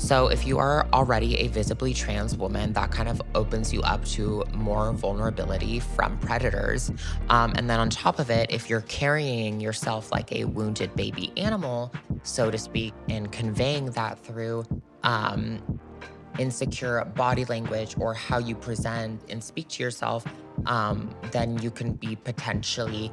So, if you are already a visibly trans woman, that kind of opens you up to more vulnerability from predators. And then on top of it, if you're carrying yourself like a wounded baby animal, so to speak, and conveying that through um, insecure body language or how you present and speak to yourself, then you can be potentially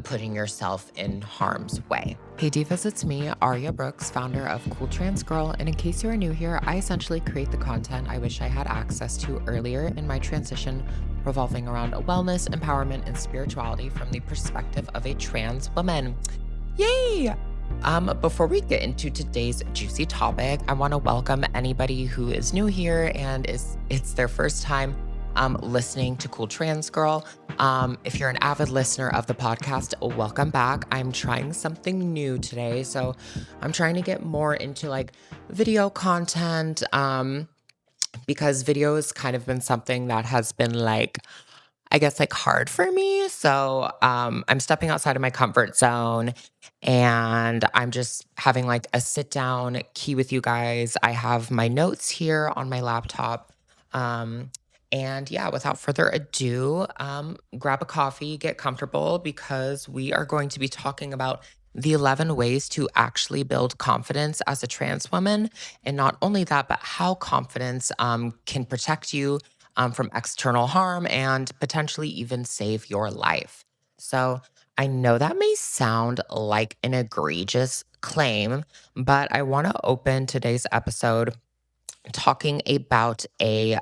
putting yourself in harm's way. Hey Divas, it's me, Aria Brooks, founder of Cool Trans Girl. And in case you are new here, I essentially create the content I wish I had access to earlier in my transition, revolving around wellness, empowerment, and spirituality from the perspective of a trans woman. Yay! Before we get into today's juicy topic, I want to welcome anybody who is new here and it's their first time listening to Cool Trans Girl. If you're an avid listener of the podcast, welcome back. I'm trying something new today, so I'm trying to get more into like video content because video has kind of been something that has been like I guess like hard for me. So I'm stepping outside of my comfort zone and I'm just having like a sit down key with you guys. I have my notes here on my laptop. Um, and yeah, without further ado, grab a coffee, get comfortable because we are going to be talking about the 11 ways to actually build confidence as a trans woman. And not only that, but how confidence can protect you from external harm and potentially even save your life. So, I know that may sound like an egregious claim, but I want to open today's episode talking about a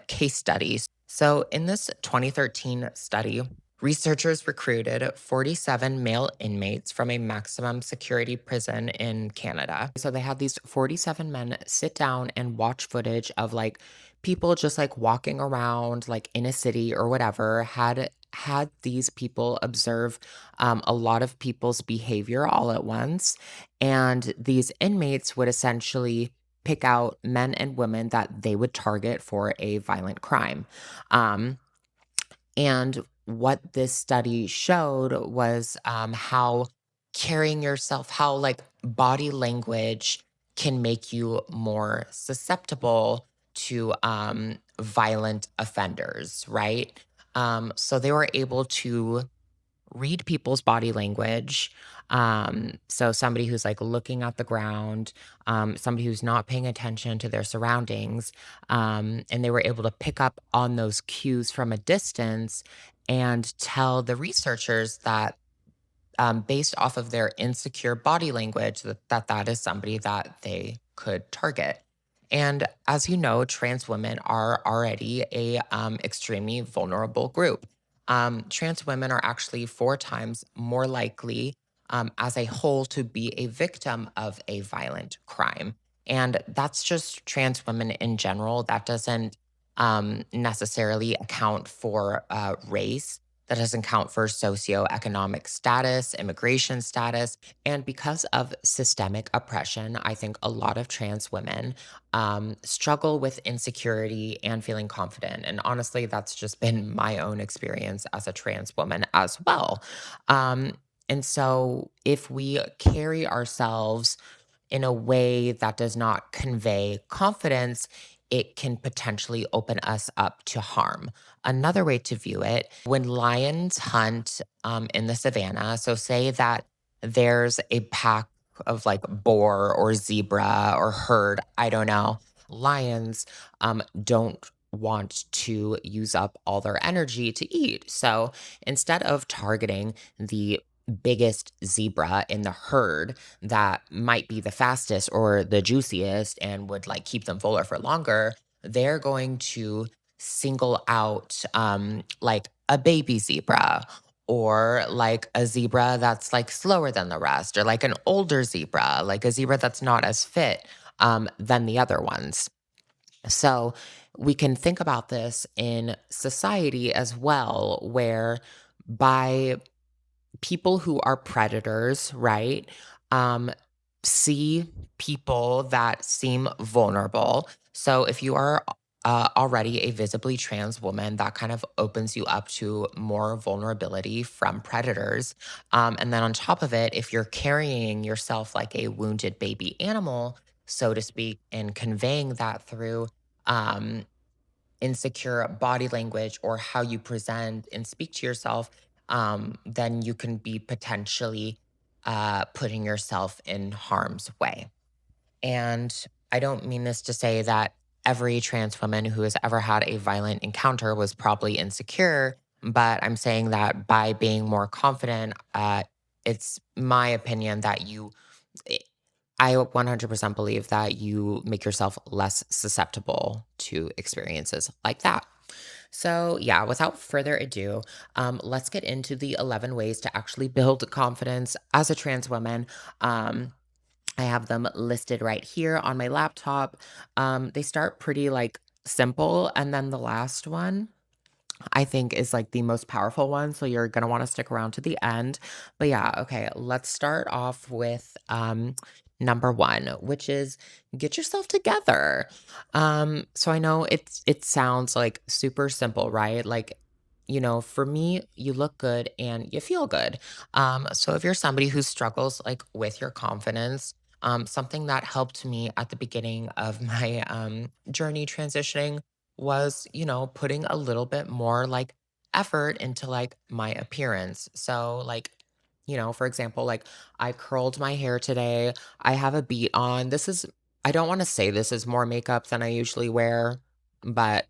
case study. So, in this 2013 study, researchers recruited 47 male inmates from a maximum security prison in Canada. So, they had these 47 men sit down and watch footage of like people just like walking around like in a city or whatever, had these people observe a lot of people's behavior all at once. And these inmates would essentially pick out men and women that they would target for a violent crime. Um, and what this study showed was how carrying yourself, how like body language can make you more susceptible to violent offenders, right? So they were able to read people's body language. So somebody who's like looking at the ground, somebody who's not paying attention to their surroundings, and they were able to pick up on those cues from a distance and tell the researchers that based off of their insecure body language that is somebody that they could target. And as you know, trans women are already a extremely vulnerable group. Trans women are actually 4 times more likely as a whole to be a victim of a violent crime. And that's just trans women in general. That doesn't necessarily account for race. That doesn't count for socioeconomic status, immigration status. And because of systemic oppression, I think a lot of trans women struggle with insecurity and feeling confident. And honestly, that's just been my own experience as a trans woman as well. Um, and so, if we carry ourselves in a way that does not convey confidence, it can potentially open us up to harm. Another way to view it, when lions hunt in the savannah, so say that there's a pack of like boar or zebra or herd, I don't know. Lions don't want to use up all their energy to eat. So instead of targeting the biggest zebra in the herd that might be the fastest or the juiciest and would like keep them fuller for longer, they're going to single out like a baby zebra or like a zebra that's like slower than the rest or like an older zebra, like a zebra that's not as fit than the other ones. So we can think about this in society as well, where by people who are predators, right? Um, see people that seem vulnerable. So if you are already a visibly trans woman, that kind of opens you up to more vulnerability from predators. And then on top of it, if you're carrying yourself like a wounded baby animal, so to speak, and conveying that through um, insecure body language or how you present and speak to yourself, then you can be potentially putting yourself in harm's way. And I don't mean this to say that every trans woman who has ever had a violent encounter was probably insecure, but I'm saying that by being more confident, it's my opinion that I I 100% believe that you make yourself less susceptible to experiences like that. So, yeah, without further ado, let's get into the 11 ways to actually build confidence as a trans woman. Um, I have them listed right here on my laptop. They start pretty like simple, and then the last one I think is like the most powerful one. So you're gonna want to stick around to the end. But yeah, okay, let's start off with number one, which is get yourself together. So I know it sounds like super simple, right? Like, for me, you look good and you feel good. So if you're somebody who struggles like with your confidence, something that helped me at the beginning of my journey transitioning was, putting a little bit more like effort into like my appearance. So, like, for example, like I curled my hair today. I have a beat on. I don't want to say this is more makeup than I usually wear, but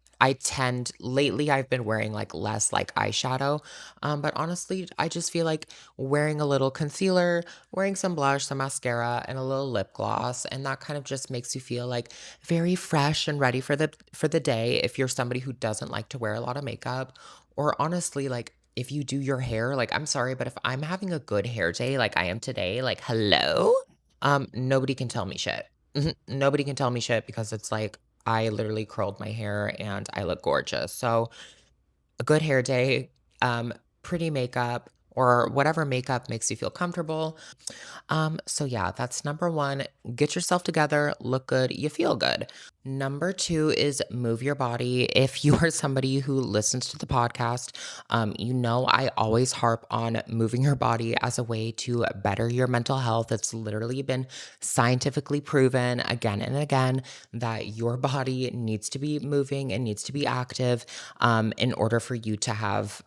lately, I've been wearing like less like eyeshadow. But honestly, I just feel like wearing a little concealer, wearing some blush, some mascara, and a little lip gloss. And that kind of just makes you feel like very fresh and ready for the day if you're somebody who doesn't like to wear a lot of makeup, or honestly like if you do your hair, like I'm sorry, but if I'm having a good hair day like I am today, like hello, nobody can tell me shit. Nobody can tell me shit because it's like I literally curled my hair and I look gorgeous. So a good hair day, pretty makeup, or whatever makeup makes you feel comfortable. So yeah, that's number one. Get yourself together, look good, you feel good. Number two is move your body. If you are somebody who listens to the podcast, I always harp on moving your body as a way to better your mental health. It's literally been scientifically proven again and again that your body needs to be moving and needs to be active in order for you to have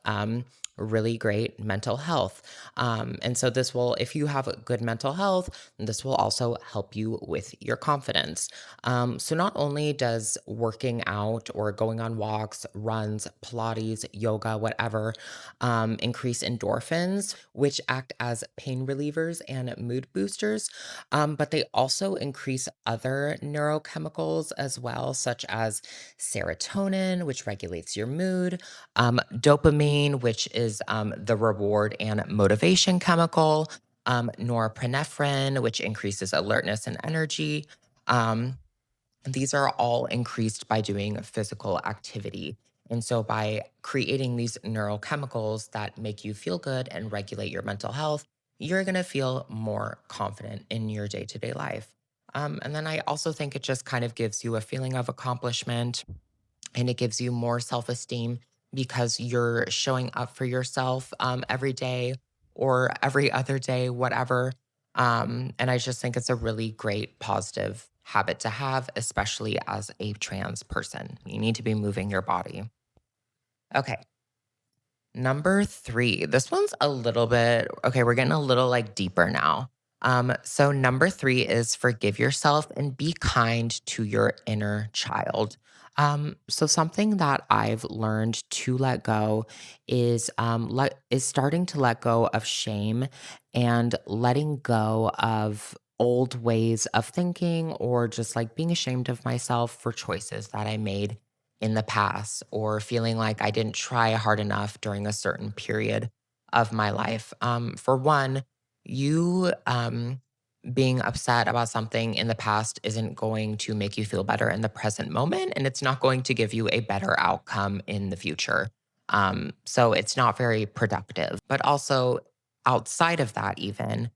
really great mental health. And so this will, if you have a good mental health, this will also help you with your confidence. So not only does working out or going on walks, runs, Pilates, yoga, whatever, increase endorphins, which act as pain relievers and mood boosters, but they also increase other neurochemicals as well, such as serotonin, which regulates your mood, dopamine, which is the reward and motivation chemical, norepinephrine, which increases alertness and energy. Um, these are all increased by doing physical activity. And so, by creating these neurochemicals that make you feel good and regulate your mental health, you're going to feel more confident in your day to day life. And then I also think it just kind of gives you a feeling of accomplishment, and it gives you more self-esteem because you're showing up for yourself every day or every other day, whatever. And I just think it's a really great positive habit to have, especially as a trans person. You need to be moving your body. Okay. Number 3, this one's a little bit okay, we're getting a little, like, deeper now. So number 3 is forgive yourself and be kind to your inner child. So something that I've learned to let go is starting to let go of shame and letting go of old ways of thinking, or just, like, being ashamed of myself for choices that I made in the past, or feeling like I didn't try hard enough during a certain period of my life. For one, you being upset about something in the past isn't going to make you feel better in the present moment, and it's not going to give you a better outcome in the future. So it's not very productive. But also, outside of that, even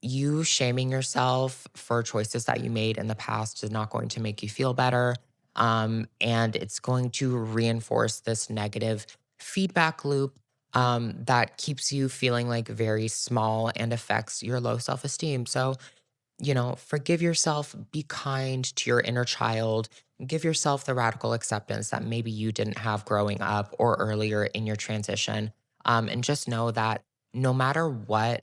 you shaming yourself for choices that you made in the past is not going to make you feel better, and it's going to reinforce this negative feedback loop that keeps you feeling like very small and affects your low self esteem. So, forgive yourself, be kind to your inner child, give yourself the radical acceptance that maybe you didn't have growing up or earlier in your transition. And just know that no matter what,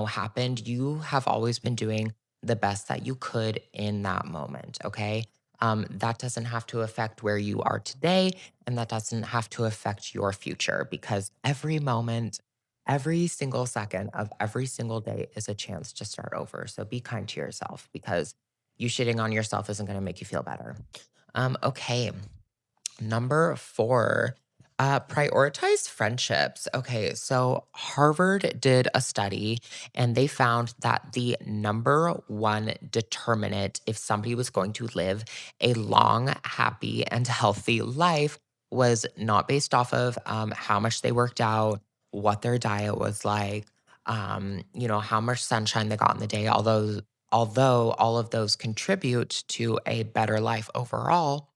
happened, you have always been doing the best that you could in that moment. Okay. That doesn't have to affect where you are today, and that doesn't have to affect your future because every moment, every single second of every single day is a chance to start over. So be kind to yourself because you shitting on yourself isn't going to make you feel better. Okay. Number four, prioritize friendships. Okay, so Harvard did a study and they found that the number one determinant if somebody was going to live a long, happy, and healthy life was not based off of how much they worked out, what their diet was like, how much sunshine they got in the day, although all of those contribute to a better life overall.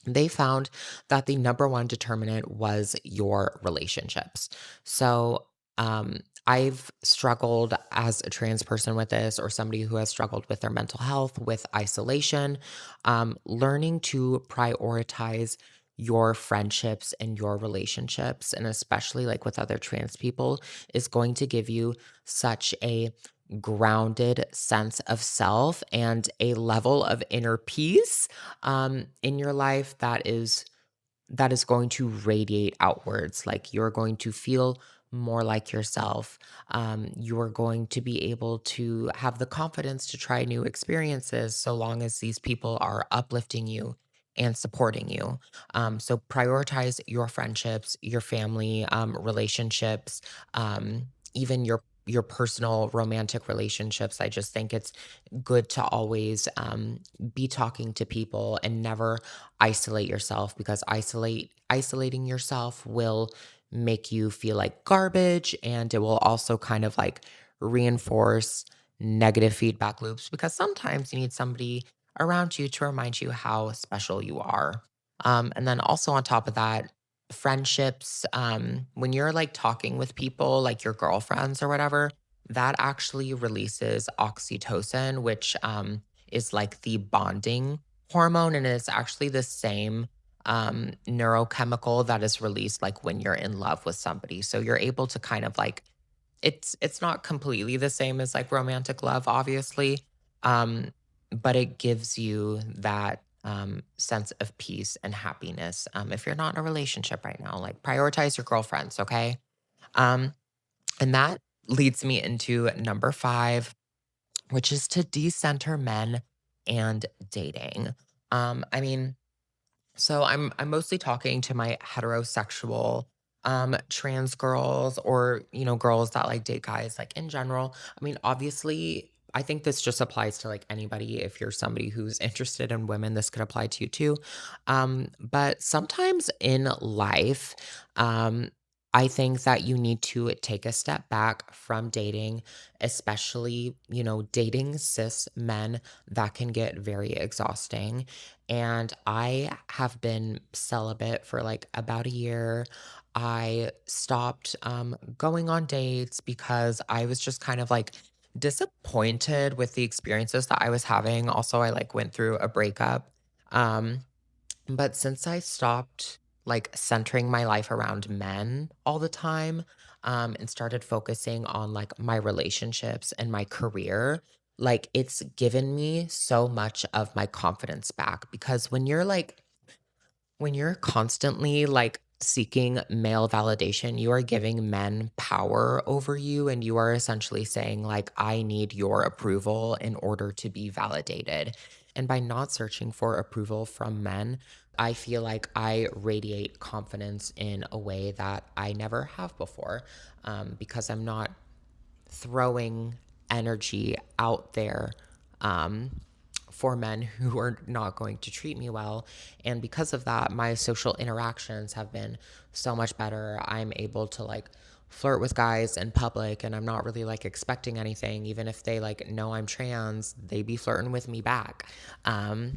They found that the number one determinant was your relationships. So, I've struggled as a trans person with this, or somebody who has struggled with their mental health, with isolation. Learning to prioritize your friendships and your relationships, and especially like with other trans people, is going to give you such a grounded sense of self and a level of inner peace in your life that is going to radiate outwards. Like you're going to feel more like yourself. You're going to be able to have the confidence to try new experiences so long as these people are uplifting you and supporting you. So prioritize your friendships, your family relationships, even your personal romantic relationships. I just think it's good to always be talking to people and never isolate yourself because isolating yourself will make you feel like garbage, and it will also kind of like reinforce negative feedback loops because sometimes you need somebody around you to remind you how special you are. And then also on top of that, friendships, when you're like talking with people like your girlfriends or whatever, that actually releases oxytocin, which is like the bonding hormone, and it's actually the same neurochemical that is released like when you're in love with somebody. So you're able to kind of like it's not completely the same as like romantic love, obviously, um, but it gives you that sense of peace and happiness. If you're not in a relationship right now, like prioritize your girlfriends, okay? Um, and that leads me into number five, which is to decenter men and dating. I mean, so I'm mostly talking to my heterosexual trans girls, or girls that like date guys like in general. I mean, obviously I think this just applies to like anybody. If you're somebody who's interested in women, this could apply to you too. But sometimes in life, um I think that you need to take a step back from dating, especially, dating cis men. That can get very exhausting, and I have been celibate for like about a year. I stopped going on dates because I was just kind of like disappointed with the experiences that I was having. Also, I like went through a breakup. Um, but since I stopped like centering my life around men all the time, and started focusing on like my relationships and my career, like it's given me so much of my confidence back because when you're constantly like seeking male validation, you are giving men power over you, and you are essentially saying like I need your approval in order to be validated. And by not searching for approval from men, I feel like I radiate confidence in a way that I never have before, because I'm not throwing energy out there um, for men who are not going to treat me well. And because of that, my social interactions have been so much better. I'm able to like flirt with guys in public, and I'm not really like expecting anything. Even if they like know I'm trans, they be flirting with me back. Um,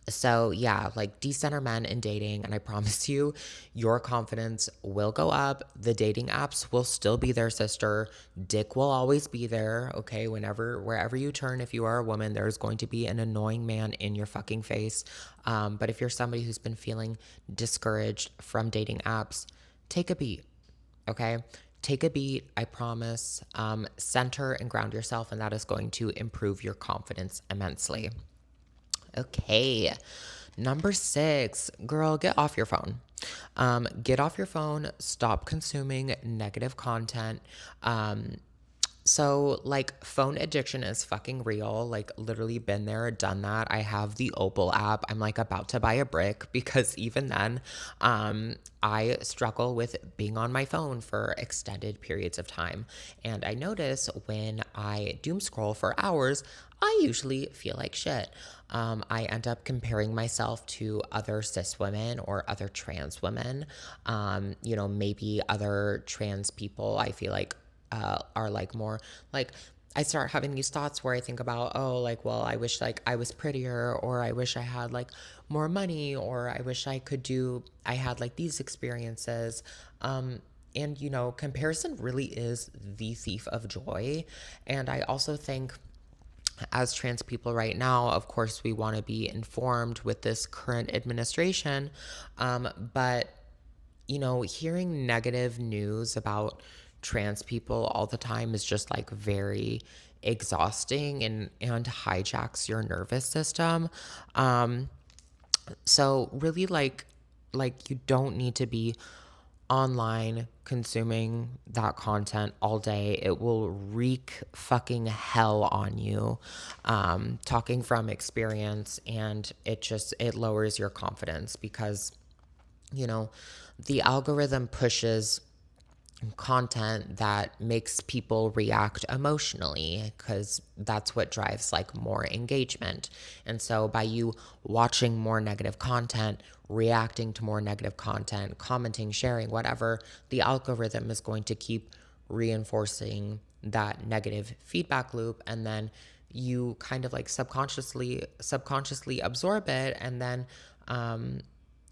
So, yeah, like decenter men in dating. And I promise you, your confidence will go up. The dating apps will still be there, sister. Dick will always be there. Okay. Wherever you turn, if you are a woman, there's going to be an annoying man in your fucking face. But if you're somebody who's been feeling discouraged from dating apps, take a beat. Okay. Take a beat. I promise. Center and ground yourself, and that is going to improve your confidence immensely. Okay. Number 6, girl, get off your phone. Get off your phone. Stop consuming negative content. So, like, phone addiction is fucking real. Like, literally been there, done that. I have the Opal app. I'm like about to buy a brick because even then, I struggle with being on my phone for extended periods of time. And I notice when I doom scroll for hours, I usually feel like shit. I end up comparing myself to other cis women or other trans women, maybe other trans people. I feel like are like more like I start having these thoughts where I think about, oh, like, well, I wish like I was prettier, or I wish I had like more money, or I wish I had like these experiences. And comparison really is the thief of joy. And I also think as trans people right now, of course, we want to be informed with this current administration. But hearing negative news about trans people all the time is just like very exhausting and hijacks your nervous system. So really like you don't need to be online consuming that content all day. It will wreak fucking hell on you. Talking from experience, and it lowers your confidence because you know the algorithm pushes content that makes people react emotionally because that's what drives like more engagement. And so by you watching more negative content, reacting to more negative content, commenting, sharing, whatever, the algorithm is going to keep reinforcing that negative feedback loop, and then you kind of like subconsciously absorb it, and then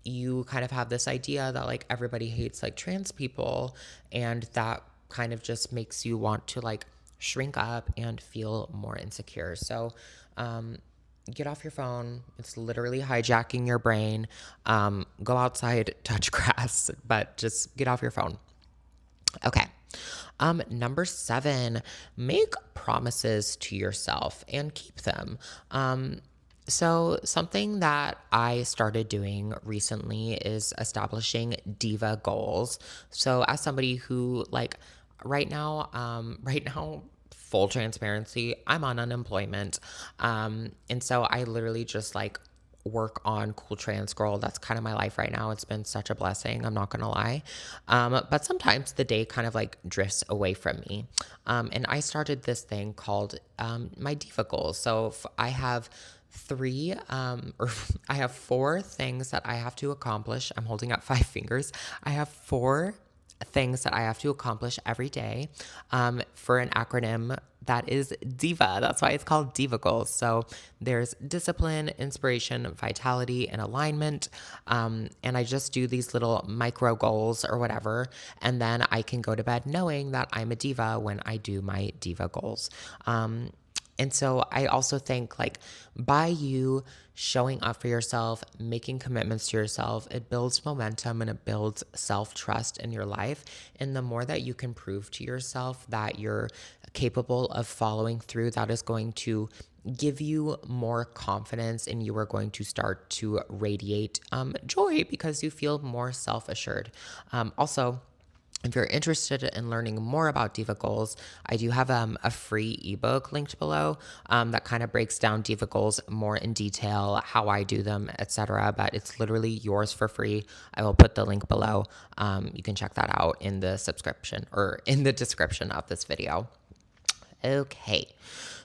you kind of have this idea that like everybody hates like trans people, and that kind of just makes you want to like shrink up and feel more insecure. So get off your phone. It's literally hijacking your brain. Go outside, touch grass, but just get off your phone. Okay. Number 7, make promises to yourself and keep them. So something that I started doing recently is establishing diva goals. So as somebody who like right now, full transparency, I'm on unemployment. And so I literally just like work on Cool Trans Girl. That's kind of my life right now. It's been such a blessing. I'm not going to lie. But sometimes the day kind of like drifts away from me. And I started this thing called my diva goals. So I have I have 4 things that I have to accomplish. I'm holding up 5 fingers. I have 4 things that I have to accomplish every day for an acronym that is DIVA. That's why it's called DIVA goals. So there's discipline, inspiration, vitality, and alignment. And I just do these little micro goals or whatever. And then I can go to bed knowing that I'm a diva when I do my diva goals. And so I also think like by you showing up for yourself, making commitments to yourself, it builds momentum and it builds self-trust in your life. And the more that you can prove to yourself that you're capable of following through, that is going to give you more confidence, and you are going to start to radiate joy because you feel more self-assured. Also, if you're interested in learning more about Diva Goals, I do have a free ebook linked below that kind of breaks down Diva Goals more in detail, how I do them, etc. But it's literally yours for free. I will put the link below. You can check that out in the subscription or in the description of this video. Okay.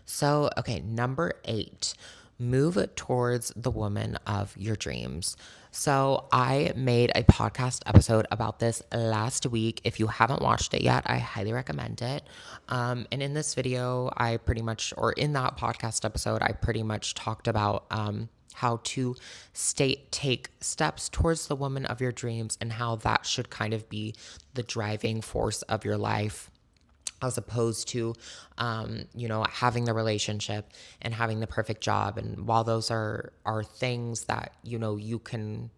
So, number 8, move towards the woman of your dreams. So, I made a podcast episode about this last week. If you haven't watched it yet, I highly recommend it. And in this video, in that podcast episode, I pretty much talked about how to take steps towards the woman of your dreams, and how that should kind of be the driving force of your life, as opposed to having the relationship and having the perfect job. And while those are things that you can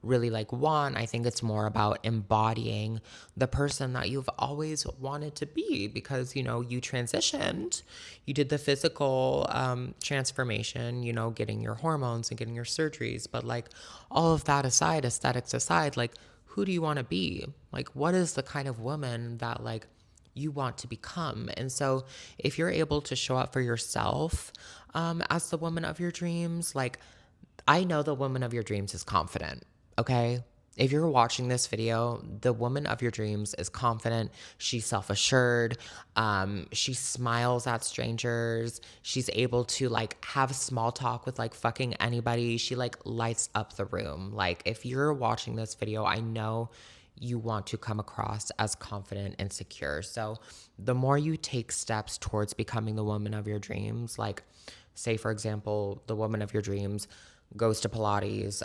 really like want, I think it's more about embodying the person that you've always wanted to be, because you transitioned, you did the physical transformation, getting your hormones and getting your surgeries, but like all of that aside, aesthetics aside, like who do you want to be? Like what is the kind of woman that like you want to become? And so if you're able to show up for yourself as the woman of your dreams, like I know the woman of your dreams is confident, okay? If you're watching this video, the woman of your dreams is confident. She's self assured. She smiles at strangers. She's able to like have small talk with like fucking anybody. She like lights up the room. Like, if you're watching this video, I know you want to come across as confident and secure. So, the more you take steps towards becoming the woman of your dreams, like, say, for example, the woman of your dreams goes to Pilates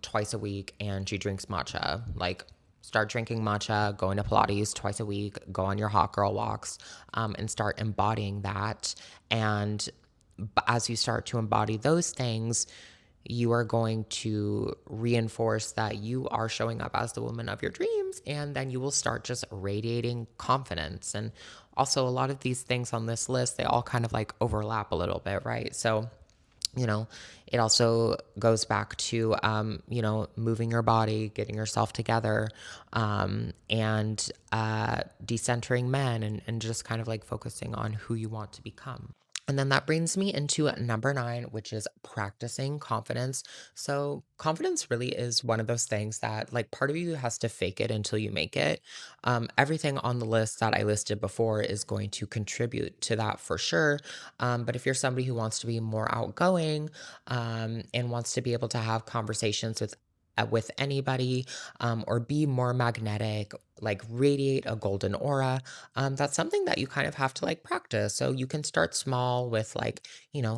twice a week and she drinks matcha. Like, start drinking matcha, go into Pilates twice a week, go on your hot girl walks, and start embodying that. And as you start to embody those things, you are going to reinforce that you are showing up as the woman of your dreams, and then you will start just radiating confidence. And also, a lot of these things on this list, they all kind of like overlap a little bit, right? So, it also goes back to, moving your body, getting yourself together, and decentering men, and just kind of like focusing on who you want to become. And then that brings me into number 9, which is practicing confidence. So, confidence really is one of those things that, like, part of you has to fake it until you make it. Everything on the list that I listed before is going to contribute to that for sure. But if you're somebody who wants to be more outgoing, and wants to be able to have conversations with anybody, or be more magnetic, like radiate a golden aura, that's something that you kind of have to like practice. So you can start small with like,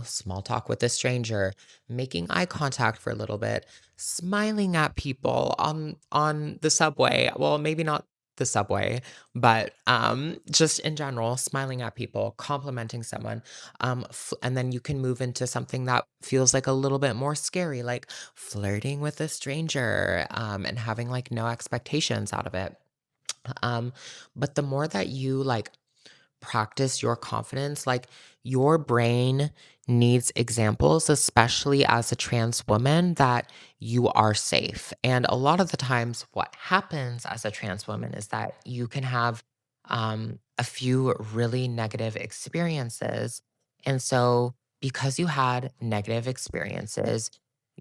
small talk with a stranger, making eye contact for a little bit, smiling at people on the subway. Well, maybe not the subway, but just in general, smiling at people, complimenting someone. And then you can move into something that feels like a little bit more scary, like flirting with a stranger, and having like no expectations out of it. Um, but the more that you like practice your confidence, like your brain needs examples, especially as a trans woman, that you are safe. And a lot of the times, what happens as a trans woman is that you can have a few really negative experiences. And so, because you had negative experiences,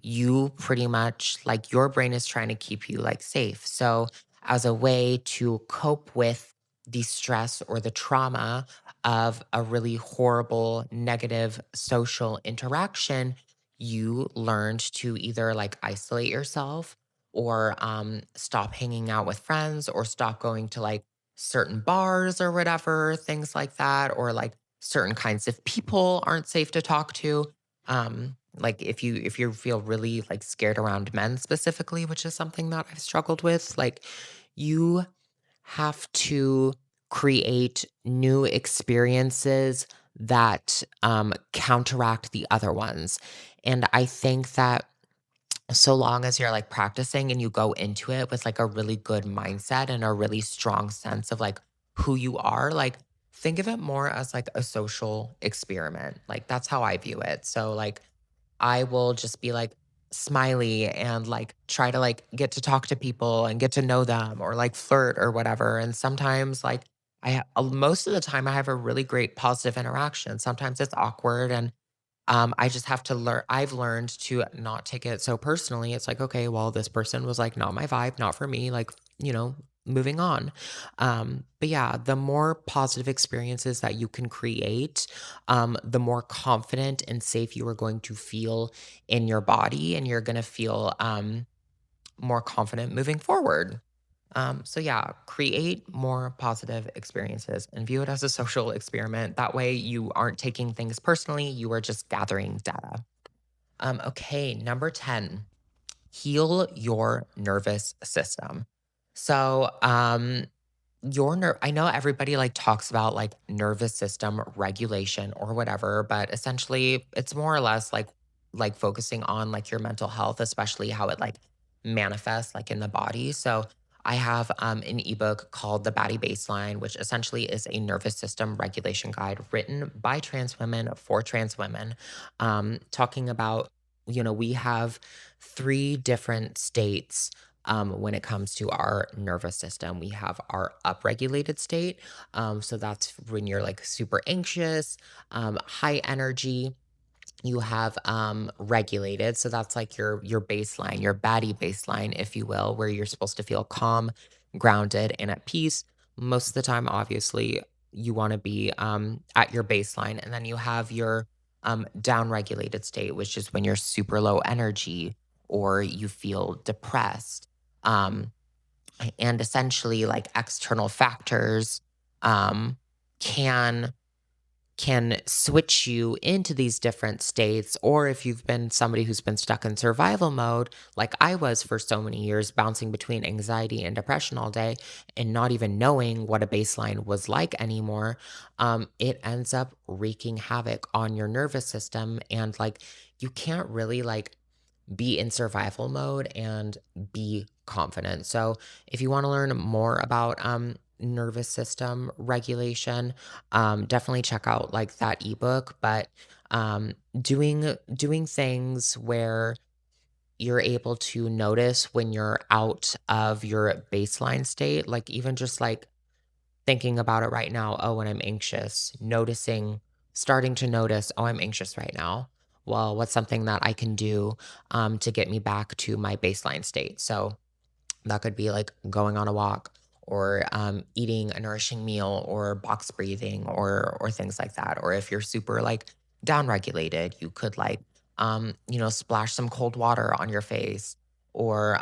you pretty much like your brain is trying to keep you like safe. So, as a way to cope with the stress or the trauma of a really horrible negative social interaction, you learned to either like isolate yourself, or stop hanging out with friends, or stop going to like certain bars or whatever, things like that, or like certain kinds of people aren't safe to talk to. Like if you feel really like scared around men specifically, which is something that I've struggled with, like you have to create new experiences that counteract the other ones. And I think that so long as you're like practicing and you go into it with like a really good mindset and a really strong sense of like who you are, like think of it more as like a social experiment. Like that's how I view it. So, like, I will just be like smiley and like try to like get to talk to people and get to know them, or like flirt or whatever. And sometimes like most of the time I have a really great positive interaction. Sometimes it's awkward, and I just have to learn. I've learned to not take it so personally. It's like, okay, well, this person was like not my vibe, not for me. Like, moving on. But yeah, the more positive experiences that you can create, the more confident and safe you are going to feel in your body, and you're going to feel more confident moving forward. So yeah, create more positive experiences and view it as a social experiment. That way you aren't taking things personally, you are just gathering data. Okay, number 10, heal your nervous system. So, I know everybody like talks about like nervous system regulation or whatever, but essentially it's more or less like focusing on like your mental health, especially how it like manifests like in the body. So I have an ebook called The Body Baseline, which essentially is a nervous system regulation guide written by trans women for trans women, talking about, we have three different states when it comes to our nervous system. We have our upregulated state. So that's when you're like super anxious, high energy. You have regulated. So that's like your baseline, your baddie baseline, if you will, where you're supposed to feel calm, grounded, and at peace. Most of the time, obviously, you want to be at your baseline. And then you have your down regulated state, which is when you're super low energy or you feel depressed. Um, and essentially like external factors um can switch you into these different states, or if you've been somebody who's been stuck in survival mode like I was for so many years, bouncing between anxiety and depression all day and not even knowing what a baseline was like anymore, it ends up wreaking havoc on your nervous system. And like you can't really like be in survival mode and be confident. So, if you want to learn more about nervous system regulation, definitely check out like that ebook. But doing things where you're able to notice when you're out of your baseline state, like even just like thinking about it right now. Oh, when I'm anxious, starting to notice, oh, I'm anxious right now. Well, what's something that I can do to get me back to my baseline state? So, that could be like going on a walk or eating a nourishing meal or box breathing or things like that. Or if you're super like down regulated, you could like splash some cold water on your face or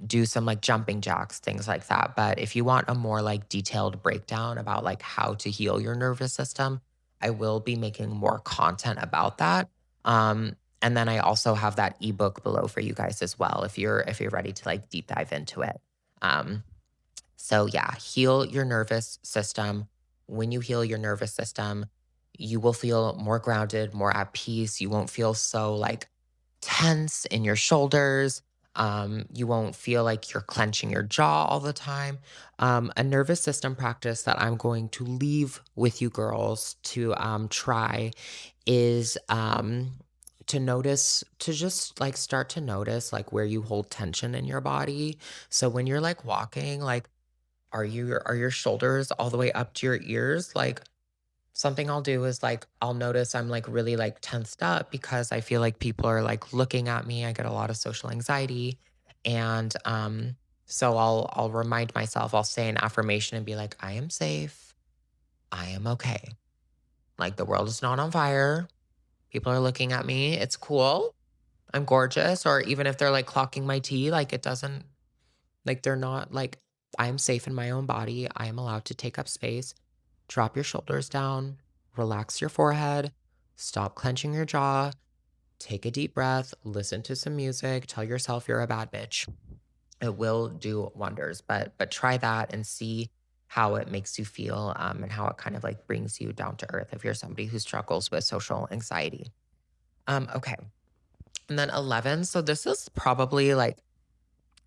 do some like jumping jacks, things like that. But if you want a more like detailed breakdown about like how to heal your nervous system, I will be making more content about that. And then I also have that ebook below for you guys as well if you're ready to like deep dive into it. Um, so yeah, heal your nervous system. When you heal your nervous system, you will feel more grounded, more at peace. You won't feel so like tense in your shoulders. You won't feel like you're clenching your jaw all the time. A nervous system practice that I'm going to leave with you girls to try is to just like start to notice like where you hold tension in your body. So when you're like walking, like are your shoulders all the way up to your ears? Like something I'll do is like I'll notice I'm like really like tensed up because I feel like people are like looking at me. I get a lot of social anxiety. And so I'll remind myself, I'll say an affirmation and be like, I am safe. I am okay. Like the world is not on fire. People are looking at me. It's cool. I'm gorgeous. Or even if they're like clocking my tea, like it doesn't, like they're not like, I'm safe in my own body. I am allowed to take up space. Drop your shoulders down, relax your forehead, stop clenching your jaw, take a deep breath, listen to some music, tell yourself you're a bad bitch. It will do wonders, but try that and see how it makes you feel, and how it kind of like brings you down to earth if you're somebody who struggles with social anxiety. Okay. And then 11. So this is probably like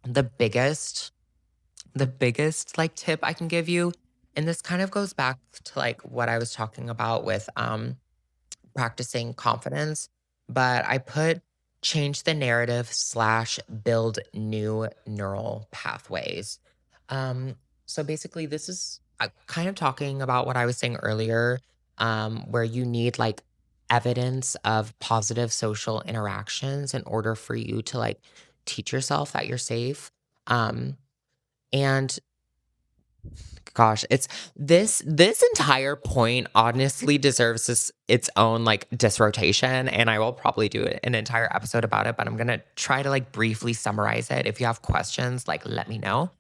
the biggest, the biggest like tip I can give you. And this kind of goes back to like what I was talking about with practicing confidence, but I put change the narrative slash build new neural pathways. Um, so basically, this is kind of talking about what I was saying earlier, where you need like evidence of positive social interactions in order for you to like teach yourself that you're safe. Um, and Gosh, it's this entire point honestly deserves its own like disrotation, and I will probably do an entire episode about it, but I'm gonna try to like briefly summarize it. If you have questions, like let me know.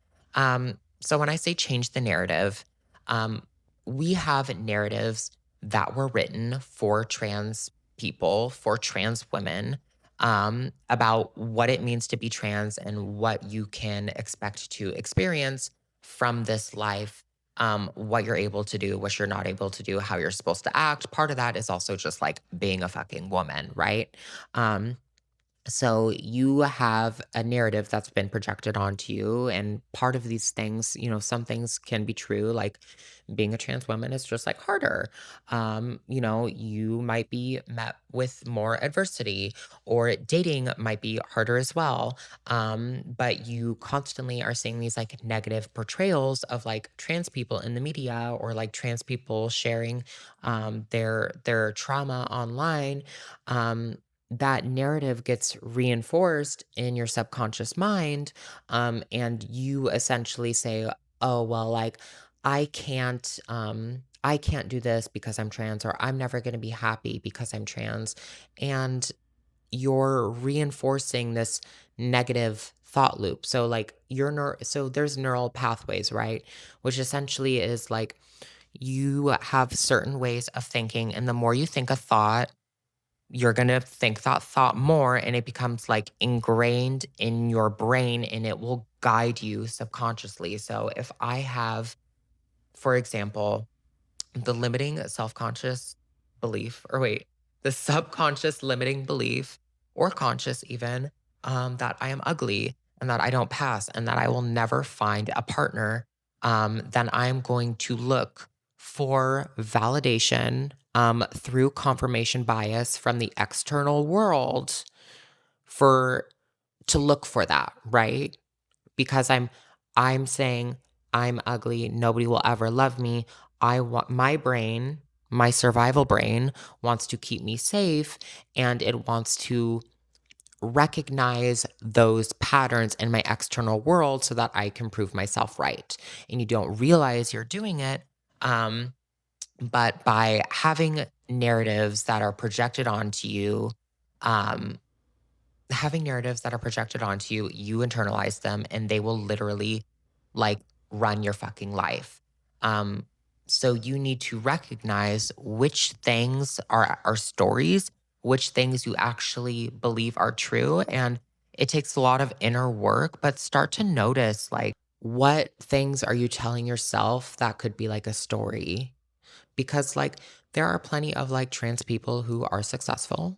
So when I say change the narrative, um, we have narratives that were written for trans people, for trans women. about what it means to be trans and what you can expect to experience from this life, what you're able to do, what you're not able to do, how you're supposed to act. Part of that is also just like being a fucking woman, right? Um, so you have a narrative that's been projected onto you, and part of these things, some things can be true, like being a trans woman is just like harder. You might be met with more adversity, or dating might be harder as well. But you constantly are seeing these like negative portrayals of like trans people in the media, or like trans people sharing their trauma online. That narrative gets reinforced in your subconscious mind. And you essentially say, oh, well, like, I can't do this because I'm trans, or I'm never going to be happy because I'm trans. And you're reinforcing this negative thought loop. So like so there's neural pathways, right? Which essentially is like you have certain ways of thinking, and the more you think a thought, you're going to think that thought more, and it becomes like ingrained in your brain, and it will guide you subconsciously. So if I have, for example, the limiting self-conscious belief, or wait, the subconscious limiting belief, or conscious even, that I am ugly, and that I don't pass, and that I will never find a partner, then I'm going to look for validation, through confirmation bias from the external world, for to look for that, right? Because I'm saying I'm ugly, nobody will ever love me. I want my survival brain wants to keep me safe, and it wants to recognize those patterns in my external world so that I can prove myself right. And you don't realize you're doing it. Um, but by having narratives that are projected onto you, um, you internalize them, and they will literally like run your fucking life. Um, so you need to recognize which things are stories, which things you actually believe are true. And it takes a lot of inner work, but start to notice like what things are you telling yourself that could be like a story, because like there are plenty of like trans people who are successful,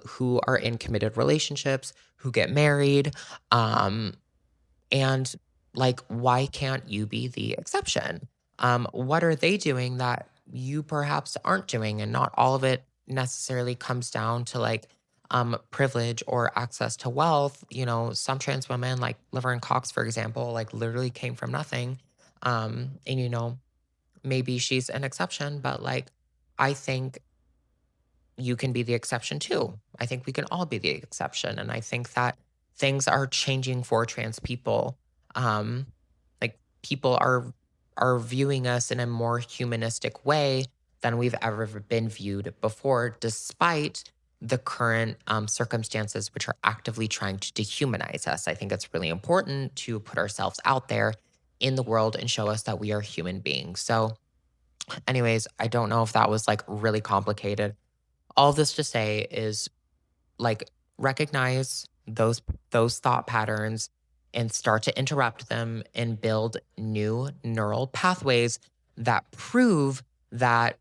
who are in committed relationships, who get married, um, and like why can't you be the exception? What are they doing that you perhaps aren't doing? And not all of it necessarily comes down to like privilege or access to wealth. Some trans women, like Laverne Cox, for example, like literally came from nothing. And maybe she's an exception, but like I think you can be the exception too. I think we can all be the exception. And I think that things are changing for trans people. Um, like people are viewing us in a more humanistic way than we've ever been viewed before, despite the current circumstances which are actively trying to dehumanize us. I think it's really important to put ourselves out there in the world and show us that we are human beings. So, anyways, I don't know if that was like really complicated. All this to say is like recognize those thought patterns, and start to interrupt them, and build new neural pathways that prove that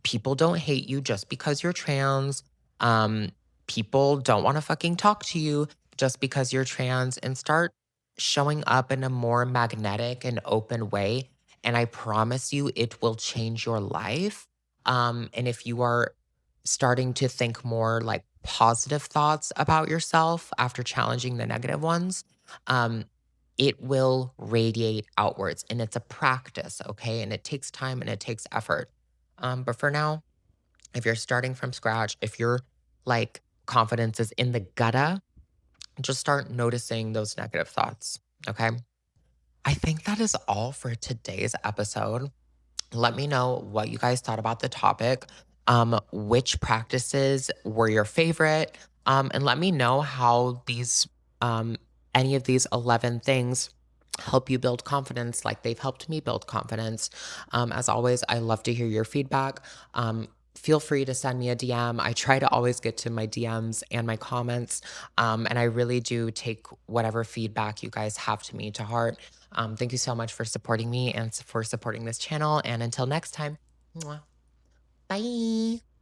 people don't hate you just because you're trans. Um, People don't want to fucking talk to you just because you're trans, and start showing up in a more magnetic and open way. And I promise you, it will change your life. And if you are starting to think more like positive thoughts about yourself after challenging the negative ones, um, it will radiate outwards. And it's a practice, okay? And it takes time and it takes effort. But for now, if you're starting from scratch, if your like confidence is in the gutter, just start noticing those negative thoughts. Okay. I think that is all for today's episode. Let me know what you guys thought about the topic. Which practices were your favorite? And let me know how um, any of these 11 things help you build confidence like they've helped me build confidence. As always, I love to hear your feedback. feel free to send me a DM. I try to always get to my DMs and my comments. And I really do take whatever feedback you guys have to me to heart. Thank you so much for supporting me and for supporting this channel. And until next time, mwah. Bye.